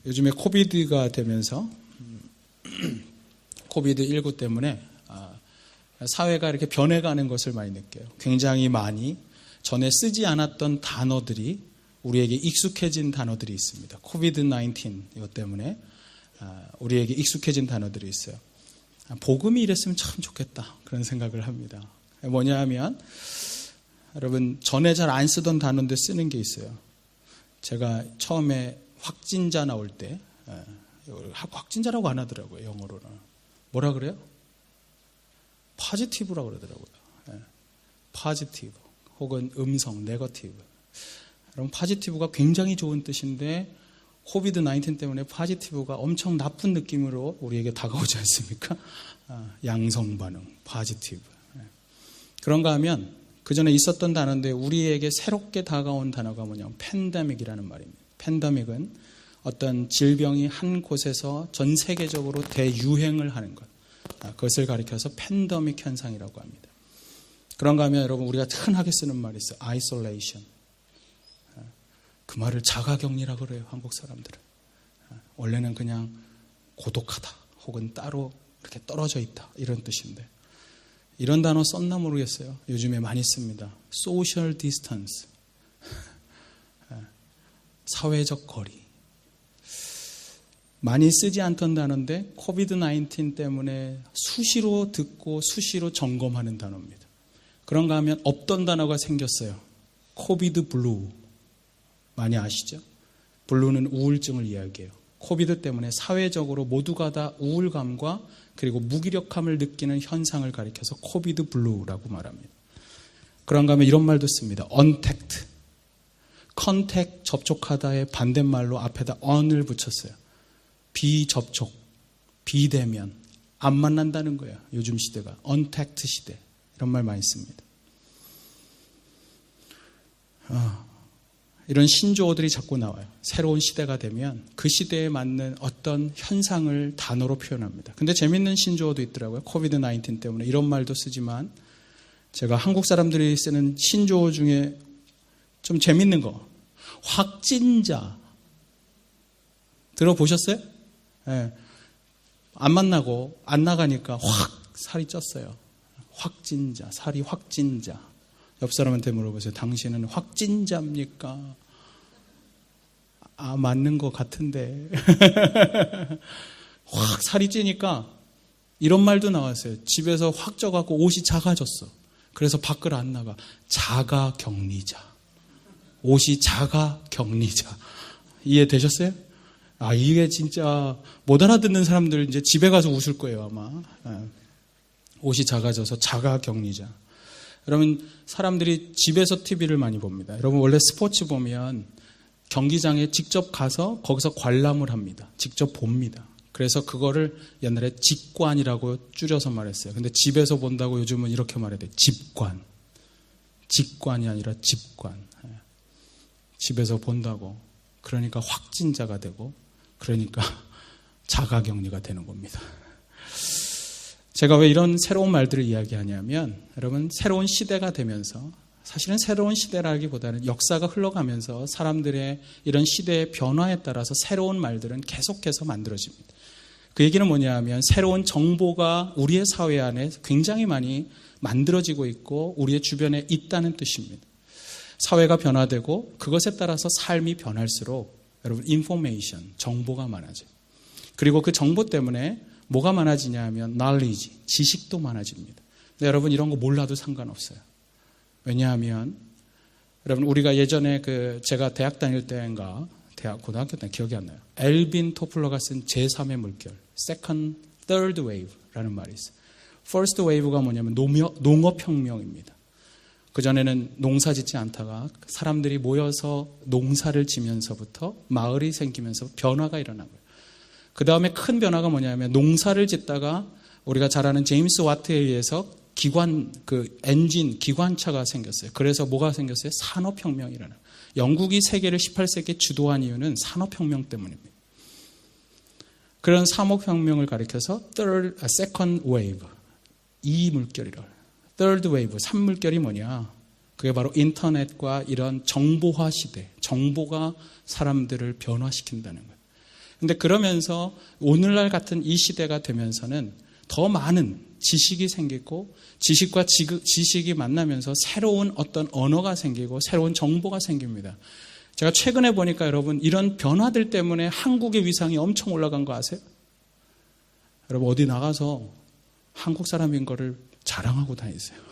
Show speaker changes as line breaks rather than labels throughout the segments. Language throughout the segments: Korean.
요즘에 코비드가 되면서 코비드19 때문에 사회가 이렇게 변해가는 것을 많이 느껴요. 굉장히 많이 전에 쓰지 않았던 단어들이 우리에게 익숙해진 단어들이 있습니다. 코비드19 이것 때문에 우리에게 익숙해진 단어들이 있어요. 복음이 이랬으면 참 좋겠다 그런 생각을 합니다. 뭐냐 하면 여러분 전에 잘 안 쓰던 단어인데 쓰는 게 있어요. 제가 처음에 확진자 나올 때 확진자라고 안 하더라고요. 영어로는 뭐라 그래요? 포지티브라고 그러더라고요. 포지티브 혹은 음성, 네거티브. 여러분 포지티브가 굉장히 좋은 뜻인데 코비드19 때문에 포지티브가 엄청 나쁜 느낌으로 우리에게 다가오지 않습니까? 양성 반응, 포지티브. 그런가 하면 그 전에 있었던 단어인데 우리에게 새롭게 다가온 단어가 뭐냐면 팬데믹이라는 말입니다. 팬데믹은 어떤 질병이 한 곳에서 전 세계적으로 대유행을 하는 것. 그것을 가리켜서 팬데믹 현상이라고 합니다. 그런가 하면 여러분 우리가 흔하게 쓰는 말이 있어요. 아이솔레이션. 그 말을 자가격리라고 그래요. 한국 사람들은. 원래는 그냥 고독하다 혹은 따로 이렇게 떨어져 있다 이런 뜻인데 이런 단어 썼나 모르겠어요. 요즘에 많이 씁니다. 소셜 디스턴스. 사회적 거리. 많이 쓰지 않던 단어인데 코비드19 때문에 수시로 듣고 수시로 점검하는 단어입니다. 그런가 하면 없던 단어가 생겼어요. 코비드 블루. 많이 아시죠? 블루는 우울증을 이야기해요. 코비드 때문에 사회적으로 모두가 다 우울감과 그리고 무기력함을 느끼는 현상을 가리켜서 코비드 블루라고 말합니다. 그런가 하면 이런 말도 씁니다. 언택트. 컨택, 접촉하다의 반대말로 앞에다 on을 붙였어요. 비접촉, 비대면, 안 만난다는 거예요. 요즘 시대가. 언택트 시대. 이런 말 많이 씁니다. 이런 신조어들이 자꾸 나와요. 새로운 시대가 되면 그 시대에 맞는 어떤 현상을 단어로 표현합니다. 근데 재밌는 신조어도 있더라고요. 코비드19 때문에 이런 말도 쓰지만 제가 한국 사람들이 쓰는 신조어 중에 좀 재밌는 거. 확진자. 들어보셨어요? 네. 안 만나고 안 나가니까 확 살이 쪘어요. 확진자, 살이 확진자. 옆 사람한테 물어보세요. 당신은 확진자입니까? 맞는 것 같은데. 확 살이 찌니까 이런 말도 나왔어요. 집에서 확 쪄갖고 옷이 작아졌어. 그래서 밖을 안 나가. 자가격리자. 옷이 자가격리자. 이해되셨어요? 이게 진짜 못 알아듣는 사람들 이제 집에 가서 웃을 거예요, 아마. 옷이 작아져서 자가격리자. 여러분, 사람들이 집에서 TV를 많이 봅니다. 여러분, 원래 스포츠 보면 경기장에 직접 가서 거기서 관람을 합니다. 직접 봅니다. 그래서 그거를 옛날에 직관이라고 줄여서 말했어요. 근데 집에서 본다고 요즘은 이렇게 말해야 돼요. 집관. 직관이 아니라 집관. 집에서 본다고. 그러니까 확진자가 되고, 그러니까 자가격리가 되는 겁니다. 제가 왜 이런 새로운 말들을 이야기하냐면 여러분 새로운 시대가 되면서 사실은 새로운 시대라기보다는 역사가 흘러가면서 사람들의 이런 시대의 변화에 따라서 새로운 말들은 계속해서 만들어집니다. 그 얘기는 뭐냐 하면 새로운 정보가 우리의 사회 안에 굉장히 많이 만들어지고 있고 우리의 주변에 있다는 뜻입니다. 사회가 변화되고 그것에 따라서 삶이 변할수록 여러분 인포메이션, 정보가 많아져요. 그리고 그 정보 때문에 뭐가 많아지냐 하면 knowledge, 지식도 많아집니다. 근데 여러분 이런 거 몰라도 상관없어요. 왜냐하면 여러분 우리가 예전에 제가 대학 다닐 때인가 고등학교 때 기억이 안 나요. 엘빈 토플러가 쓴 제3의 물결, second, third wave라는 말이 있어요. first wave가 뭐냐면 농업혁명입니다. 그전에는 농사 짓지 않다가 사람들이 모여서 농사를 지면서부터 마을이 생기면서 변화가 일어난 거예요. 그 다음에 큰 변화가 뭐냐면 농사를 짓다가 우리가 잘 아는 제임스 와트에 의해서 엔진, 기관차가 생겼어요. 그래서 뭐가 생겼어요? 산업혁명이라는. 영국이 세계를 18세기에 주도한 이유는 산업혁명 때문입니다. 그런 산업혁명을 가리켜서 second wave, 2물결이라고 해요. third wave, 3물결이 뭐냐? 그게 바로 인터넷과 이런 정보화 시대, 정보가 사람들을 변화시킨다는 거예요. 근데 그러면서 오늘날 같은 이 시대가 되면서는 더 많은 지식이 생기고 지식과 지식이 만나면서 새로운 어떤 언어가 생기고 새로운 정보가 생깁니다. 제가 최근에 보니까 여러분 이런 변화들 때문에 한국의 위상이 엄청 올라간 거 아세요? 여러분 어디 나가서 한국 사람인 거를 자랑하고 다니세요.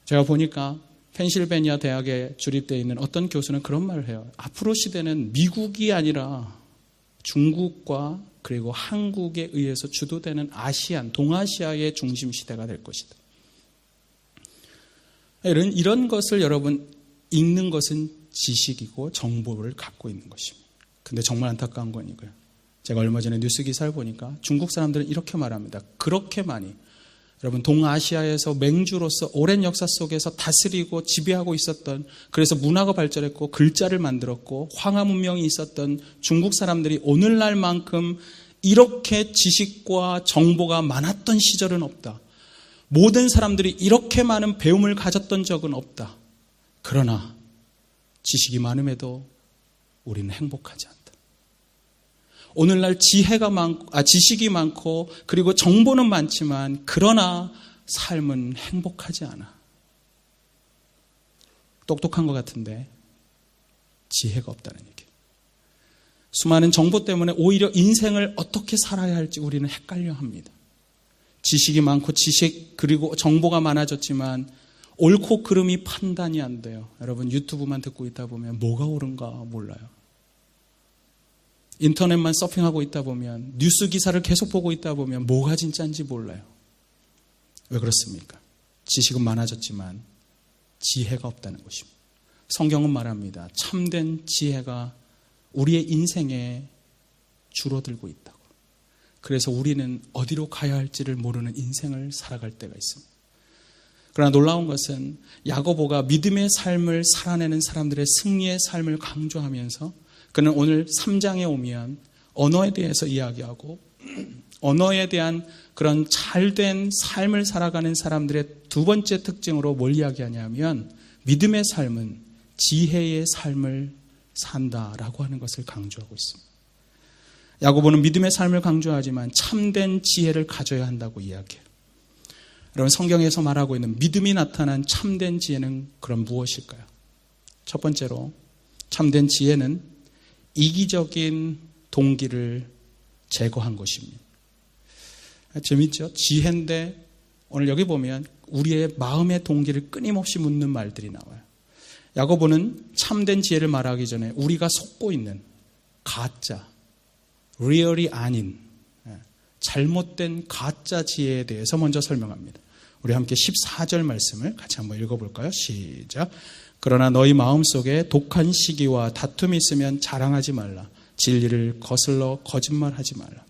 제가 보니까 펜실베니아 대학에 주립되어 있는 어떤 교수는 그런 말을 해요. 앞으로 시대는 미국이 아니라 중국과 그리고 한국에 의해서 주도되는 아시안, 동아시아의 중심 시대가 될 것이다. 이런 것을 여러분 읽는 것은 지식이고 정보를 갖고 있는 것입니다. 근데 정말 안타까운 건 이거예요. 제가 얼마 전에 뉴스 기사를 보니까 중국 사람들은 이렇게 말합니다. 그렇게 많이 여러분 동아시아에서 맹주로서 오랜 역사 속에서 다스리고 지배하고 있었던, 그래서 문화가 발전했고 글자를 만들었고 황하 문명이 있었던 중국 사람들이 오늘날만큼 이렇게 지식과 정보가 많았던 시절은 없다. 모든 사람들이 이렇게 많은 배움을 가졌던 적은 없다. 그러나 지식이 많음에도 우리는 행복하지 않다. 오늘날 지식이 많고 그리고 정보는 많지만 그러나 삶은 행복하지 않아. 똑똑한 것 같은데 지혜가 없다는 얘기예요. 수많은 정보 때문에 오히려 인생을 어떻게 살아야 할지 우리는 헷갈려 합니다. 지식이 많고 그리고 정보가 많아졌지만 옳고 그름이 판단이 안 돼요. 여러분 유튜브만 듣고 있다 보면 뭐가 옳은가 몰라요. 인터넷만 서핑하고 있다 보면, 뉴스 기사를 계속 보고 있다 보면 뭐가 진짜인지 몰라요. 왜 그렇습니까? 지식은 많아졌지만 지혜가 없다는 것입니다. 성경은 말합니다. 참된 지혜가 우리의 인생에 줄어들고 있다고. 그래서 우리는 어디로 가야 할지를 모르는 인생을 살아갈 때가 있습니다. 그러나 놀라운 것은 야고보가 믿음의 삶을 살아내는 사람들의 승리의 삶을 강조하면서 그는 오늘 3장에 오면 언어에 대해서 이야기하고 언어에 대한 그런 잘된 삶을 살아가는 사람들의 두 번째 특징으로 뭘 이야기하냐면 믿음의 삶은 지혜의 삶을 산다라고 하는 것을 강조하고 있습니다. 야고보는 믿음의 삶을 강조하지만 참된 지혜를 가져야 한다고 이야기해요. 여러분 성경에서 말하고 있는 믿음이 나타난 참된 지혜는 그럼 무엇일까요? 첫 번째로 참된 지혜는 이기적인 동기를 제거한 것입니다. 재밌죠? 지혜인데 오늘 여기 보면 우리의 마음의 동기를 끊임없이 묻는 말들이 나와요. 야고보는 참된 지혜를 말하기 전에 우리가 속고 있는 가짜, 리얼이 아닌 잘못된 가짜 지혜에 대해서 먼저 설명합니다. 우리 함께 14절 말씀을 같이 한번 읽어볼까요? 시작. 그러나 너희 마음속에 독한 시기와 다툼이 있으면 자랑하지 말라. 진리를 거슬러 거짓말하지 말라.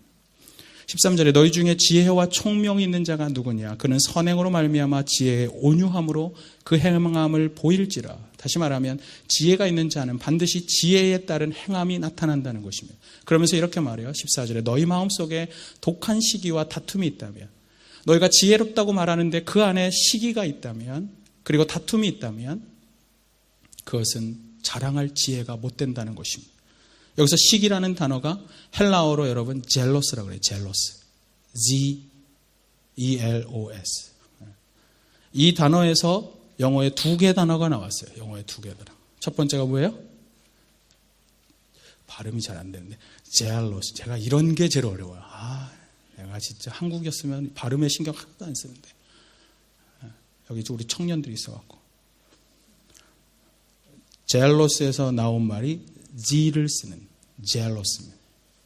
13절에 너희 중에 지혜와 총명이 있는 자가 누구냐? 그는 선행으로 말미암아 지혜의 온유함으로 그 행함을 보일지라. 다시 말하면 지혜가 있는 자는 반드시 지혜에 따른 행함이 나타난다는 것입니다. 그러면서 이렇게 말해요. 14절에 너희 마음속에 독한 시기와 다툼이 있다면, 너희가 지혜롭다고 말하는데 그 안에 시기가 있다면, 그리고 다툼이 있다면 그것은 자랑할 지혜가 못 된다는 것입니다. 여기서 시기라는 단어가 헬라어로 여러분 젤로스라고 그래요. 젤로스. Z-E-L-O-S. 이 단어에서 영어에 두 개 단어가 나왔어요. 영어에 두 개 단어. 첫 번째가 뭐예요? 발음이 잘 안 되는데 젤로스. 제가 이런 게 제일 어려워요. 내가 진짜 한국이었으면 발음에 신경 하나도 안 쓰는데. 여기 우리 청년들이 있어갖고. 젤로스에서 나온 말이 Z를 쓰는 jealous입니다.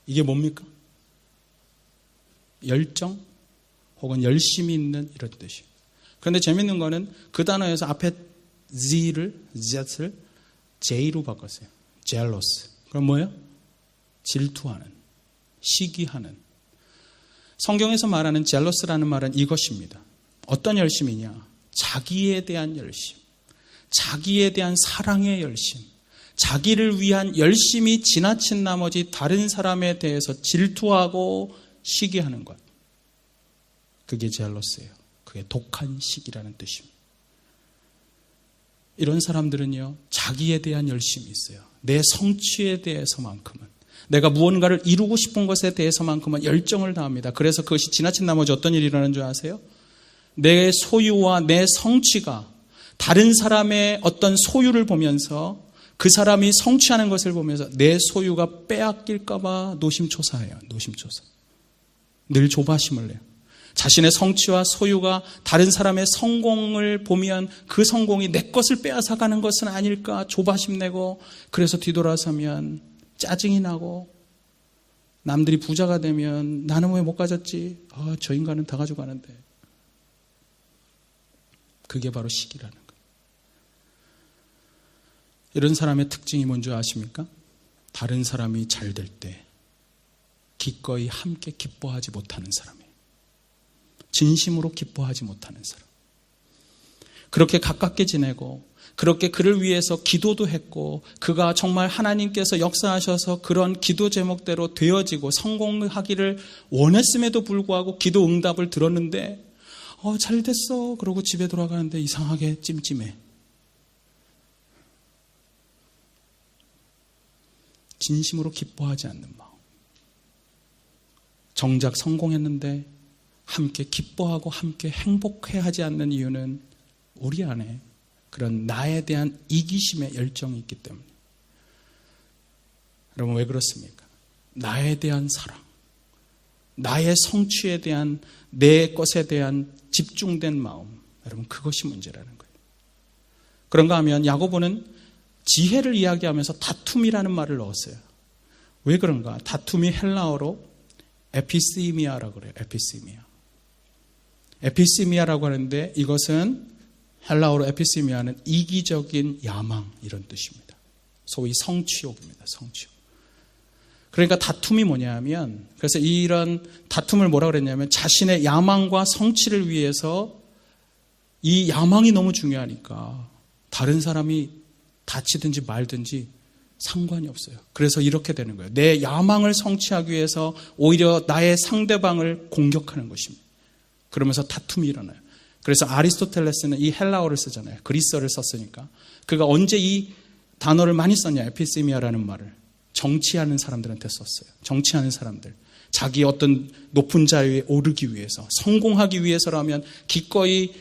이게 뭡니까? 열정 혹은 열심이 있는 이런 뜻이에요. 그런데 재밌는 거는 그 단어에서 앞에 Z를 J로 바꿨어요. jealous. 그럼 뭐예요? 질투하는, 시기하는. 성경에서 말하는 jealous라는 말은 이것입니다. 어떤 열심이냐? 자기에 대한 열심, 자기에 대한 사랑의 열심, 자기를 위한 열심이 지나친 나머지 다른 사람에 대해서 질투하고 시기하는 것. 그게 젤러스예요. 그게 독한 시기라는 뜻입니다. 이런 사람들은요, 자기에 대한 열심이 있어요. 내 성취에 대해서만큼은, 내가 무언가를 이루고 싶은 것에 대해서만큼은 열정을 다합니다. 그래서 그것이 지나친 나머지 어떤 일이 일어나는 줄 아세요? 내 소유와 내 성취가 다른 사람의 어떤 소유를 보면서, 그 사람이 성취하는 것을 보면서 내 소유가 빼앗길까 봐 노심초사해요. 노심초사. 늘 조바심을 내요. 자신의 성취와 소유가 다른 사람의 성공을 보면 그 성공이 내 것을 빼앗아가는 것은 아닐까 조바심 내고, 그래서 뒤돌아서면 짜증이 나고, 남들이 부자가 되면 나는 왜 못 가졌지? 저 인간은 다 가져가는데. 그게 바로 시기라는 거예요. 이런 사람의 특징이 뭔지 아십니까? 다른 사람이 잘 될 때 기꺼이 함께 기뻐하지 못하는 사람이에요. 진심으로 기뻐하지 못하는 사람. 그렇게 가깝게 지내고, 그렇게 그를 위해서 기도도 했고, 그가 정말 하나님께서 역사하셔서 그런 기도 제목대로 되어지고 성공하기를 원했음에도 불구하고 기도 응답을 들었는데, 잘 됐어. 그러고 집에 돌아가는데 이상하게 찜찜해. 진심으로 기뻐하지 않는 마음. 정작 성공했는데 함께 기뻐하고 함께 행복해하지 않는 이유는 우리 안에 그런 나에 대한 이기심의 열정이 있기 때문에. 여러분, 왜 그렇습니까? 나에 대한 사랑, 나의 성취에 대한, 내 것에 대한 집중된 마음, 여러분, 그것이 문제라는 거예요. 그런가 하면 야고보는 지혜를 이야기하면서 다툼이라는 말을 넣었어요. 왜 그런가? 다툼이 헬라어로 에피시미아라고 그래요. 에피시미아라고 하는데, 이것은 헬라어로 에피시미아는 이기적인 야망, 이런 뜻입니다. 소위 성취욕입니다. 성취욕. 그러니까 다툼이 뭐냐면, 그래서 이런 다툼을 뭐라 그랬냐면, 자신의 야망과 성취를 위해서 이 야망이 너무 중요하니까 다른 사람이 다치든지 말든지 상관이 없어요. 그래서 이렇게 되는 거예요. 내 야망을 성취하기 위해서 오히려 나의 상대방을 공격하는 것입니다. 그러면서 다툼이 일어나요. 그래서 아리스토텔레스는 이 헬라어를 쓰잖아요. 그리스어를 썼으니까. 그가 언제 이 단어를 많이 썼냐, 에피시미아라는 말을. 정치하는 사람들한테 썼어요. 정치하는 사람들. 자기 어떤 높은 자리에 오르기 위해서, 성공하기 위해서라면 기꺼이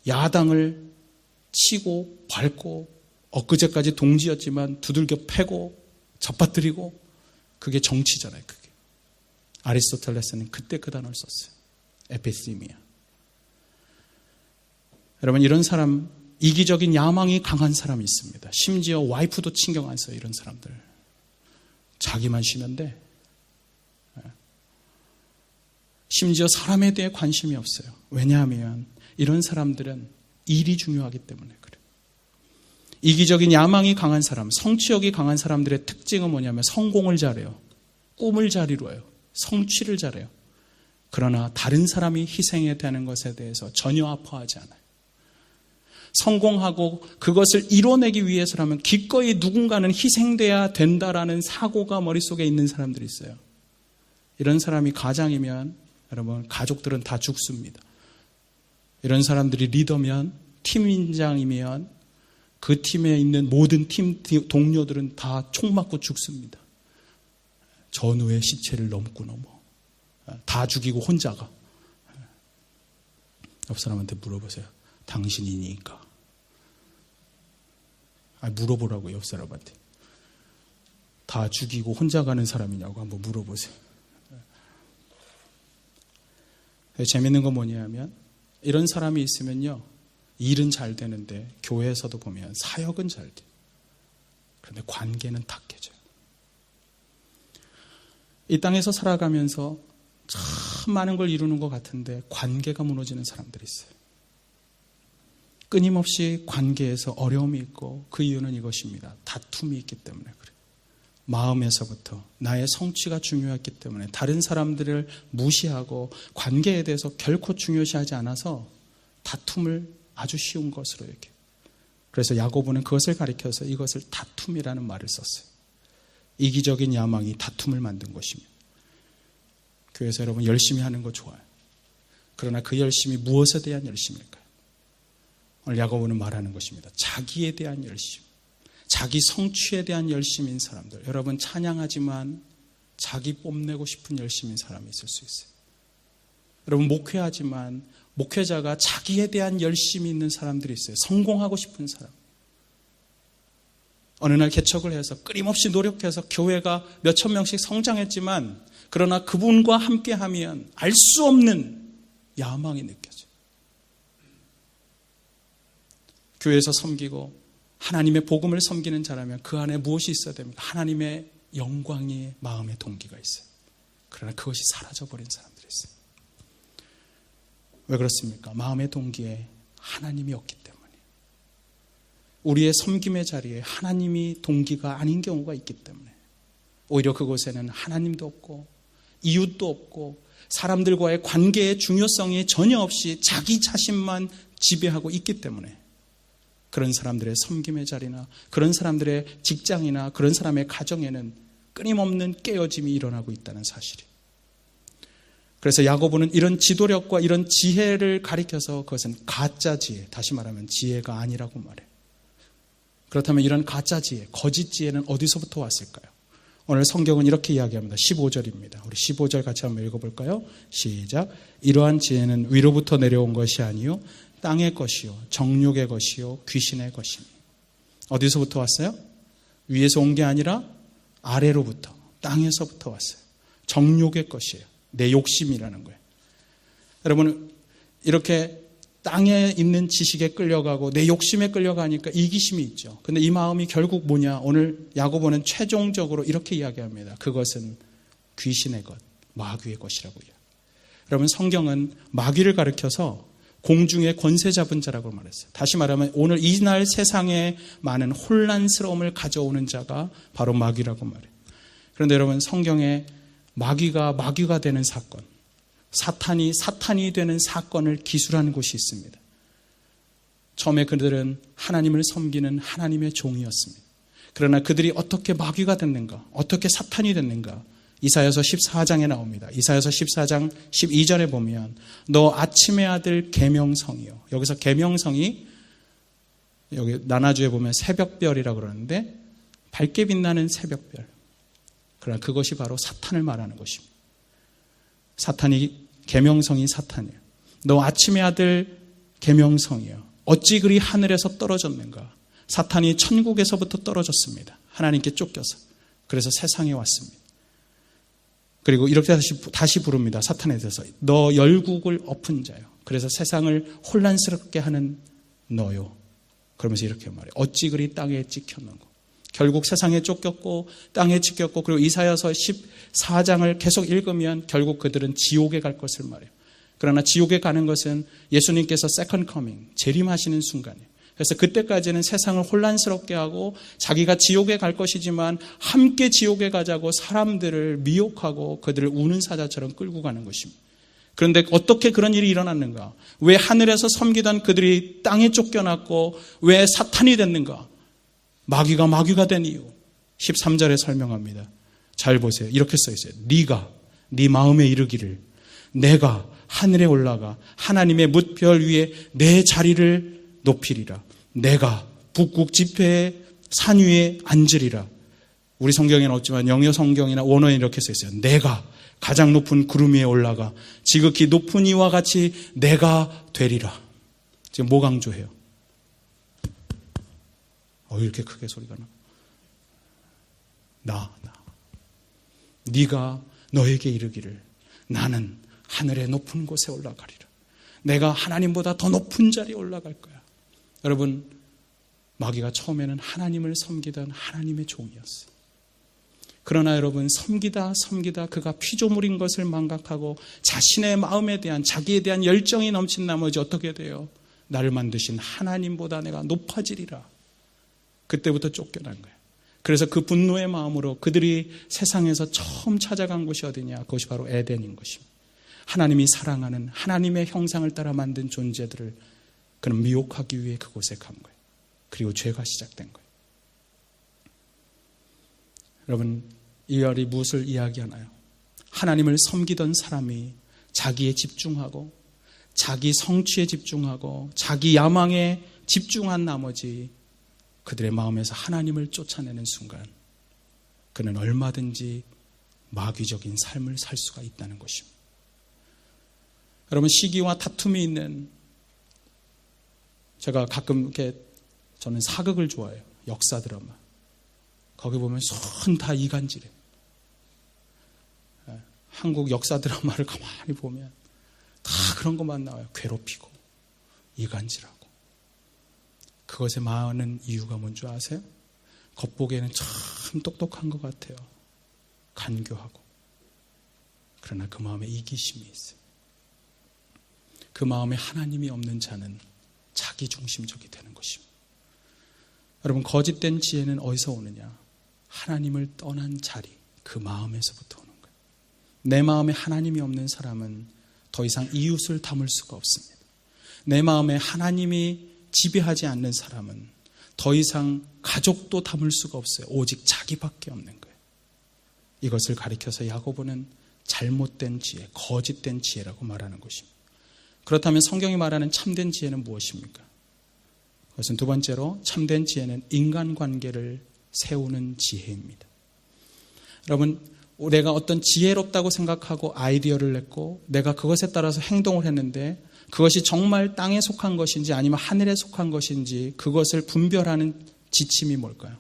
야당을 치고 밟고, 엊그제까지 동지였지만 두들겨 패고 잡아뜨리고, 그게 정치잖아요. 그게. 아리스토텔레스는 그때 그 단어를 썼어요. 에피시미아. 여러분, 이런 사람, 이기적인 야망이 강한 사람이 있습니다. 심지어 와이프도 신경 안 써요. 이런 사람들. 자기만 쉬면 돼. 심지어 사람에 대해 관심이 없어요. 왜냐하면 이런 사람들은 일이 중요하기 때문에 그래요. 이기적인 야망이 강한 사람, 성취욕이 강한 사람들의 특징은 뭐냐면 성공을 잘해요. 꿈을 잘 이루어요. 성취를 잘해요. 그러나 다른 사람이 희생해야 되는 것에 대해서 전혀 아파하지 않아요. 성공하고 그것을 이뤄내기 위해서라면 기꺼이 누군가는 희생돼야 된다라는 사고가 머릿속에 있는 사람들이 있어요. 이런 사람이 가장이면 여러분, 가족들은 다 죽습니다. 이런 사람들이 리더면, 팀인장이면 그 팀에 있는 모든 팀 동료들은 다 총 맞고 죽습니다. 전우의 시체를 넘고 넘어. 다 죽이고 혼자가. 옆 사람한테 물어보세요. 당신이니까. 물어보라고, 옆 사람한테. 다 죽이고 혼자 가는 사람이냐고 한번 물어보세요. 재밌는 건 뭐냐면, 이런 사람이 있으면요, 일은 잘 되는데 교회에서도 보면 사역은 잘 돼요. 그런데 관계는 다 깨져요. 이 땅에서 살아가면서 참 많은 걸 이루는 것 같은데 관계가 무너지는 사람들이 있어요. 끊임없이 관계에서 어려움이 있고, 그 이유는 이것입니다. 다툼이 있기 때문에 그래요. 마음에서부터 나의 성취가 중요했기 때문에 다른 사람들을 무시하고 관계에 대해서 결코 중요시하지 않아서 다툼을 아주 쉬운 것으로 이렇게. 그래서 야고보는 그것을 가리켜서 이것을 다툼이라는 말을 썼어요. 이기적인 야망이 다툼을 만든 것입니다. 교회에서 여러분 열심히 하는 거 좋아요. 그러나 그 열심이 무엇에 대한 열심일까요? 오늘 야고보는 말하는 것입니다. 자기에 대한 열심, 자기 성취에 대한 열심인 사람들. 여러분, 찬양하지만 자기 뽐내고 싶은 열심인 사람이 있을 수 있어요. 여러분, 목회하지만 목회자가 자기에 대한 열심이 있는 사람들이 있어요. 성공하고 싶은 사람. 어느 날 개척을 해서 끊임없이 노력해서 교회가 몇천 명씩 성장했지만, 그러나 그분과 함께하면 알 수 없는 야망이 느껴져요. 교회에서 섬기고 하나님의 복음을 섬기는 자라면 그 안에 무엇이 있어야 됩니까? 하나님의 영광이 마음의 동기가 있어요. 그러나 그것이 사라져버린 사람들이 있어요. 왜 그렇습니까? 마음의 동기에 하나님이 없기 때문이에요. 우리의 섬김의 자리에 하나님이 동기가 아닌 경우가 있기 때문에 오히려 그곳에는 하나님도 없고 이웃도 없고 사람들과의 관계의 중요성이 전혀 없이 자기 자신만 지배하고 있기 때문에 그런 사람들의 섬김의 자리나 그런 사람들의 직장이나 그런 사람의 가정에는 끊임없는 깨어짐이 일어나고 있다는 사실이. 그래서 야고보는 이런 지도력과 이런 지혜를 가리켜서 그것은 가짜 지혜, 다시 말하면 지혜가 아니라고 말해요. 그렇다면 이런 가짜 지혜, 거짓 지혜는 어디서부터 왔을까요? 오늘 성경은 이렇게 이야기합니다. 15절입니다. 우리 15절 같이 한번 읽어볼까요? 시작. 이러한 지혜는 위로부터 내려온 것이 아니요 땅의 것이요 정욕의 것이요 귀신의 것이니. 어디서부터 왔어요? 위에서 온 게 아니라 아래로부터, 땅에서부터 왔어요. 정욕의 것이에요. 내 욕심이라는 거예요. 여러분, 이렇게 땅에 있는 지식에 끌려가고 내 욕심에 끌려가니까 이기심이 있죠. 근데 이 마음이 결국 뭐냐? 오늘 야고보는 최종적으로 이렇게 이야기합니다. 그것은 귀신의 것, 마귀의 것이라고 이야기해요. 여러분, 성경은 마귀를 가리켜서 공중의 권세 잡은 자라고 말했어요. 다시 말하면 오늘 이날 세상에 많은 혼란스러움을 가져오는 자가 바로 마귀라고 말해요. 그런데 여러분, 성경에 마귀가 되는 사건, 사탄이 되는 사건을 기술하는 곳이 있습니다. 처음에 그들은 하나님을 섬기는 하나님의 종이었습니다. 그러나 그들이 어떻게 마귀가 됐는가, 어떻게 사탄이 됐는가, 이사야서 14장에 나옵니다. 이사야서 14장 12절에 보면 너 아침의 아들 계명성이요. 여기서 계명성이 여기 나나주에 보면 새벽별이라고 그러는데 밝게 빛나는 새벽별. 그러나 그것이 바로 사탄을 말하는 것입니다. 계명성이 사탄이에요. 너 아침의 아들 계명성이요. 어찌 그리 하늘에서 떨어졌는가. 사탄이 천국에서부터 떨어졌습니다. 하나님께 쫓겨서. 그래서 세상에 왔습니다. 그리고 이렇게 다시 부릅니다. 사탄에 대해서. 너 열국을 엎은 자요. 그래서 세상을 혼란스럽게 하는 너요. 그러면서 이렇게 말해요. 어찌 그리 땅에 찍혔는가. 결국 세상에 쫓겼고 땅에 찍혔고, 그리고 이사야서 14장을 계속 읽으면 결국 그들은 지옥에 갈 것을 말해요. 그러나 지옥에 가는 것은 예수님께서 세컨드 커밍, 재림하시는 순간이에요. 그래서 그때까지는 세상을 혼란스럽게 하고 자기가 지옥에 갈 것이지만 함께 지옥에 가자고 사람들을 미혹하고 그들을 우는 사자처럼 끌고 가는 것입니다. 그런데 어떻게 그런 일이 일어났는가? 왜 하늘에서 섬기던 그들이 땅에 쫓겨났고 왜 사탄이 됐는가? 마귀가 된 이유 13절에 설명합니다. 잘 보세요. 이렇게 써 있어요. 네가 네 마음에 이르기를 내가 하늘에 올라가 하나님의 뭇별 위에 내 자리를 높이리라. 내가 북극 지폐의 산 위에 앉으리라. 우리 성경에는 없지만 영어 성경이나 원어에 이렇게 써 있어요. 내가 가장 높은 구름 위에 올라가 지극히 높은 이와 같이 내가 되리라. 지금 뭐 강조해요? 이렇게 크게 소리가 나. 네가 너에게 이르기를 나는 하늘의 높은 곳에 올라가리라. 내가 하나님보다 더 높은 자리에 올라갈 거야. 여러분, 마귀가 처음에는 하나님을 섬기던 하나님의 종이었어요. 그러나 여러분, 섬기다 그가 피조물인 것을 망각하고 자신의 마음에 대한, 자기에 대한 열정이 넘친 나머지 어떻게 돼요? 나를 만드신 하나님보다 내가 높아지리라. 그때부터 쫓겨난 거예요. 그래서 그 분노의 마음으로 그들이 세상에서 처음 찾아간 곳이 어디냐? 그것이 바로 에덴인 것입니다. 하나님이 사랑하는 하나님의 형상을 따라 만든 존재들을 그는 미혹하기 위해 그곳에 간 거예요. 그리고 죄가 시작된 거예요. 여러분, 이 말이 무엇을 이야기하나요? 하나님을 섬기던 사람이 자기에 집중하고 자기 성취에 집중하고 자기 야망에 집중한 나머지 그들의 마음에서 하나님을 쫓아내는 순간 그는 얼마든지 마귀적인 삶을 살 수가 있다는 것입니다. 여러분, 시기와 다툼이 있는, 제가 가끔 이렇게, 저는 사극을 좋아해요. 역사 드라마. 거기 보면 손 다 이간질해. 한국 역사 드라마를 가만히 보면 다 그런 것만 나와요. 괴롭히고 이간질하고. 그것에 많은 이유가 뭔지 아세요? 겉보기에는 참 똑똑한 것 같아요. 간교하고. 그러나 그 마음에 이기심이 있어요. 그 마음에 하나님이 없는 자는 자기중심적이 되는 것입니다. 여러분, 거짓된 지혜는 어디서 오느냐? 하나님을 떠난 자리, 그 마음에서부터 오는 거예요. 내 마음에 하나님이 없는 사람은 더 이상 이웃을 담을 수가 없습니다. 내 마음에 하나님이 지배하지 않는 사람은 더 이상 가족도 담을 수가 없어요. 오직 자기밖에 없는 거예요. 이것을 가리켜서 야고보는 잘못된 지혜, 거짓된 지혜라고 말하는 것입니다. 그렇다면 성경이 말하는 참된 지혜는 무엇입니까? 그것은 두 번째로, 참된 지혜는 인간관계를 세우는 지혜입니다. 여러분, 내가 어떤 지혜롭다고 생각하고 아이디어를 냈고 내가 그것에 따라서 행동을 했는데 그것이 정말 땅에 속한 것인지 아니면 하늘에 속한 것인지 그것을 분별하는 지침이 뭘까요?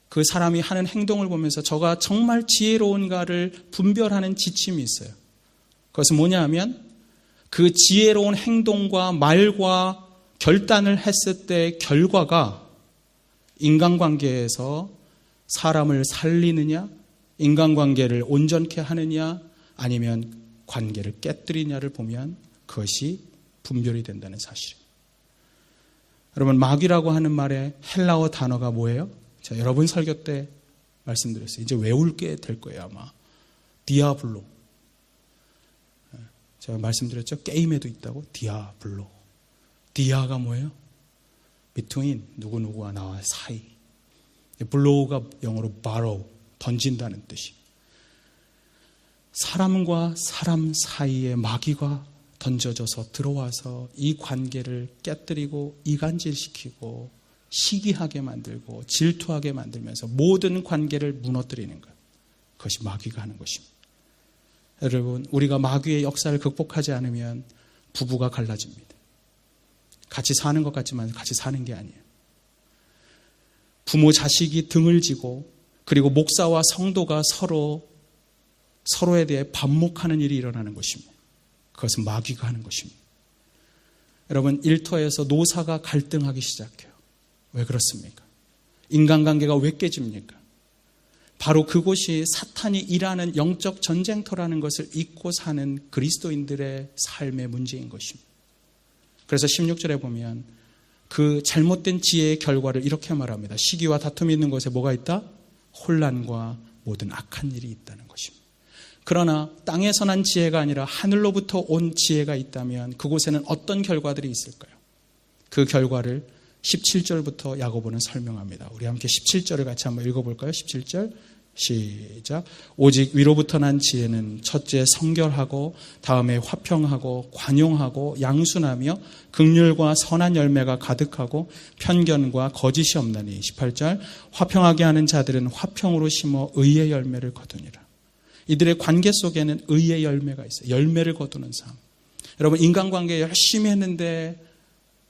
그 사람이 하는 행동을 보면서 저가 정말 지혜로운가를 분별하는 지침이 있어요. 그것은 뭐냐 하면 그 지혜로운 행동과 말과 결단을 했을 때의 결과가 인간관계에서 사람을 살리느냐, 인간관계를 온전케 하느냐, 아니면 관계를 깨뜨리냐를 보면 그것이 분별이 된다는 사실입니다. 여러분, 마귀라고 하는 말의 헬라어 단어가 뭐예요? 제가 여러분 설교 때 말씀드렸어요. 이제 외울게 될 거예요, 아마. 디아블로. 제가 말씀드렸죠? 게임에도 있다고? 디아블로. 디아가 뭐예요? between, 누구누구와 나와 사이. 블로우가 영어로 borrow, 던진다는 뜻이. 사람과 사람 사이에 마귀가 던져져서 들어와서 이 관계를 깨뜨리고 이간질시키고 시기하게 만들고 질투하게 만들면서 모든 관계를 무너뜨리는 것. 그것이 마귀가 하는 것입니다. 여러분, 우리가 마귀의 역사를 극복하지 않으면 부부가 갈라집니다. 같이 사는 것 같지만 같이 사는 게 아니에요. 부모 자식이 등을 지고 그리고 목사와 성도가 서로에 대해 반목하는 일이 일어나는 것입니다. 그것은 마귀가 하는 것입니다. 여러분, 일터에서 노사가 갈등하기 시작해요. 왜 그렇습니까? 인간관계가 왜 깨집니까? 바로 그곳이 사탄이 일하는 영적 전쟁터라는 것을 잊고 사는 그리스도인들의 삶의 문제인 것입니다. 그래서 16절에 보면 그 잘못된 지혜의 결과를 이렇게 말합니다. 시기와 다툼이 있는 곳에 뭐가 있다? 혼란과 모든 악한 일이 있다는 것입니다. 그러나 땅에서 난 지혜가 아니라 하늘로부터 온 지혜가 있다면 그곳에는 어떤 결과들이 있을까요? 그 결과를 17절부터 야고보는 설명합니다. 우리 함께 17절을 같이 한번 읽어볼까요? 17절 시작. 오직 위로부터 난 지혜는 첫째 성결하고 다음에 화평하고 관용하고 양순하며 긍휼과 선한 열매가 가득하고 편견과 거짓이 없나니. 18절. 화평하게 하는 자들은 화평으로 심어 의의 열매를 거두니라. 이들의 관계 속에는 의의 열매가 있어요. 열매를 거두는 삶. 여러분, 인간관계 열심히 했는데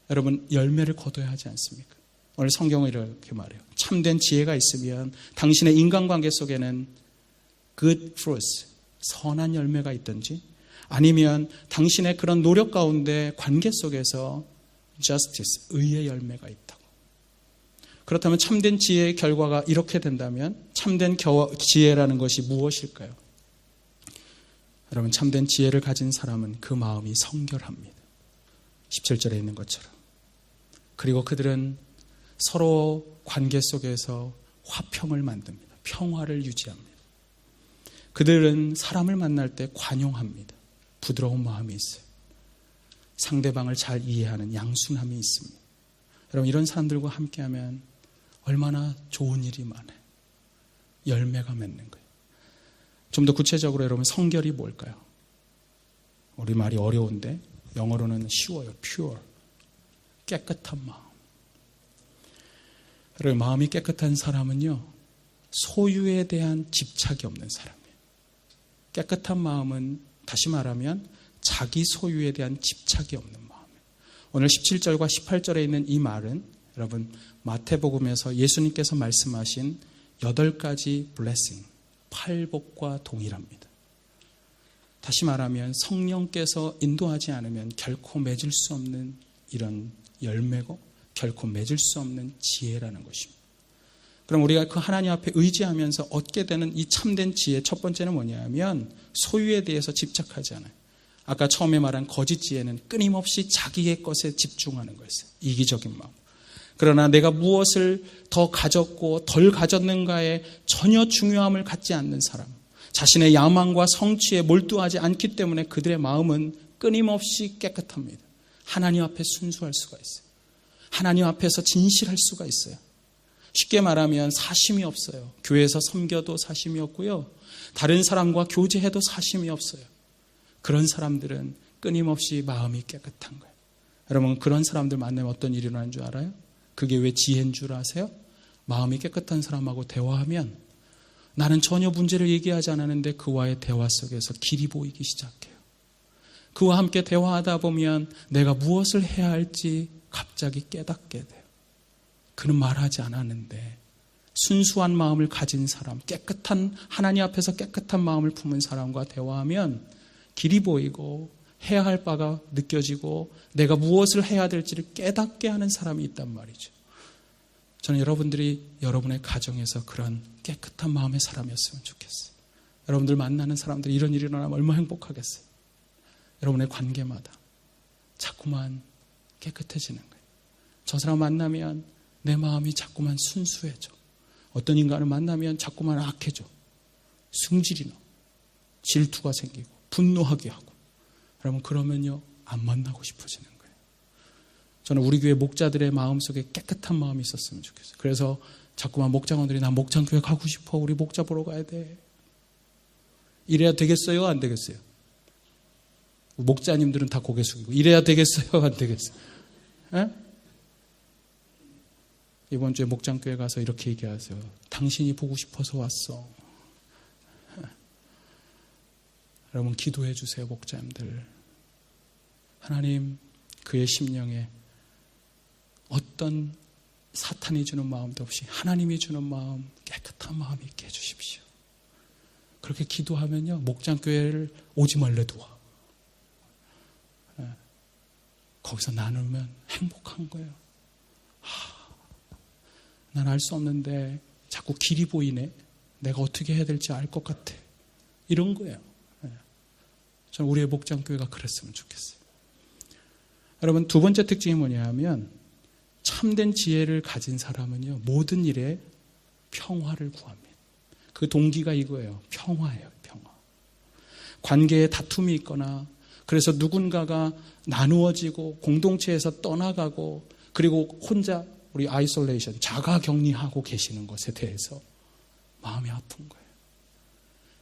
여러분, 열매를 거둬야 하지 않습니까? 오늘 성경은 이렇게 말해요. 참된 지혜가 있으면 당신의 인간관계 속에는 good fruits, 선한 열매가 있든지 아니면 당신의 그런 노력 가운데 관계 속에서 justice, 의의 열매가 있다고. 그렇다면 참된 지혜의 결과가 이렇게 된다면 참된 지혜라는 것이 무엇일까요? 여러분, 참된 지혜를 가진 사람은 그 마음이 성결합니다. 17절에 있는 것처럼. 그리고 그들은 서로 관계 속에서 화평을 만듭니다. 평화를 유지합니다. 그들은 사람을 만날 때 관용합니다. 부드러운 마음이 있어요. 상대방을 잘 이해하는 양순함이 있습니다. 여러분, 이런 사람들과 함께하면 얼마나 좋은 일이 많아요. 열매가 맺는 거예요. 좀 더 구체적으로 여러분, 성결이 뭘까요? 우리 말이 어려운데 영어로는 쉬워요. pure. 깨끗한 마음. 그리고 마음이 깨끗한 사람은요, 소유에 대한 집착이 없는 사람이에요. 깨끗한 마음은 다시 말하면 자기 소유에 대한 집착이 없는 마음이에요. 오늘 17절과 18절에 있는 이 말은 여러분 마태복음에서 예수님께서 말씀하신 8가지 블레싱, 팔복과 동일합니다. 다시 말하면 성령께서 인도하지 않으면 결코 맺을 수 없는 이런 열매고 결코 맺을 수 없는 지혜라는 것입니다. 그럼 우리가 그 하나님 앞에 의지하면서 얻게 되는 이 참된 지혜, 첫 번째는 뭐냐면 소유에 대해서 집착하지 않아요. 아까 처음에 말한 거짓 지혜는 끊임없이 자기의 것에 집중하는 거였어요. 이기적인 마음. 그러나 내가 무엇을 더 가졌고 덜 가졌는가에 전혀 중요함을 갖지 않는 사람, 자신의 야망과 성취에 몰두하지 않기 때문에 그들의 마음은 끊임없이 깨끗합니다. 하나님 앞에 순수할 수가 있어요. 하나님 앞에서 진실할 수가 있어요. 쉽게 말하면 사심이 없어요. 교회에서 섬겨도 사심이 없고요. 다른 사람과 교제해도 사심이 없어요. 그런 사람들은 끊임없이 마음이 깨끗한 거예요. 여러분, 그런 사람들 만나면 어떤 일이 일어나는 줄 알아요? 그게 왜 지혜인 줄 아세요? 마음이 깨끗한 사람하고 대화하면 나는 전혀 문제를 얘기하지 않았는데 그와의 대화 속에서 길이 보이기 시작해요. 그와 함께 대화하다 보면 내가 무엇을 해야 할지 갑자기 깨닫게 돼요. 그는 말하지 않았는데 순수한 마음을 가진 사람, 깨끗한 하나님 앞에서 깨끗한 마음을 품은 사람과 대화하면 길이 보이고 해야 할 바가 느껴지고 내가 무엇을 해야 될지를 깨닫게 하는 사람이 있단 말이죠. 저는 여러분들이 여러분의 가정에서 그런 깨끗한 마음의 사람이었으면 좋겠어요. 여러분들 만나는 사람들이 이런 일이 일어나면 얼마나 행복하겠어요. 여러분의 관계마다 자꾸만 깨끗해지는 거예요. 저 사람 만나면 내 마음이 자꾸만 순수해져. 어떤 인간을 만나면 자꾸만 악해져. 승질이 나. 질투가 생기고 분노하게 하고. 여러분, 그러면요 안 만나고 싶어지는 거예요. 저는 우리 교회 목자들의 마음속에 깨끗한 마음이 있었으면 좋겠어요. 그래서 자꾸만 목장원들이 나 목장교회 가고 싶어. 우리 목자 보러 가야 돼. 이래야 되겠어요? 안 되겠어요? 목자님들은 다 고개 숙이고 이래야 되겠어요? 안 되겠어요? 에? 이번 주에 목장교회 가서 이렇게 얘기하세요. 당신이 보고 싶어서 왔어. 여러분, 기도해 주세요. 목자님들. 하나님, 그의 심령에 어떤 사탄이 주는 마음도 없이 하나님이 주는 마음, 깨끗한 마음이 있게 해주십시오. 그렇게 기도하면요 목장교회를 오지 말래도 와. 거기서 나누면 행복한 거예요. 난 알 수 없는데 자꾸 길이 보이네. 내가 어떻게 해야 될지 알 것 같아. 이런 거예요. 저는 우리의 목장교회가 그랬으면 좋겠어요. 여러분, 두 번째 특징이 뭐냐면 참된 지혜를 가진 사람은요 모든 일에 평화를 구합니다. 그 동기가 이거예요. 평화예요. 평화. 관계에 다툼이 있거나 그래서 누군가가 나누어지고 공동체에서 떠나가고 그리고 혼자 우리 아이솔레이션, 자가격리하고 계시는 것에 대해서 마음이 아픈 거예요.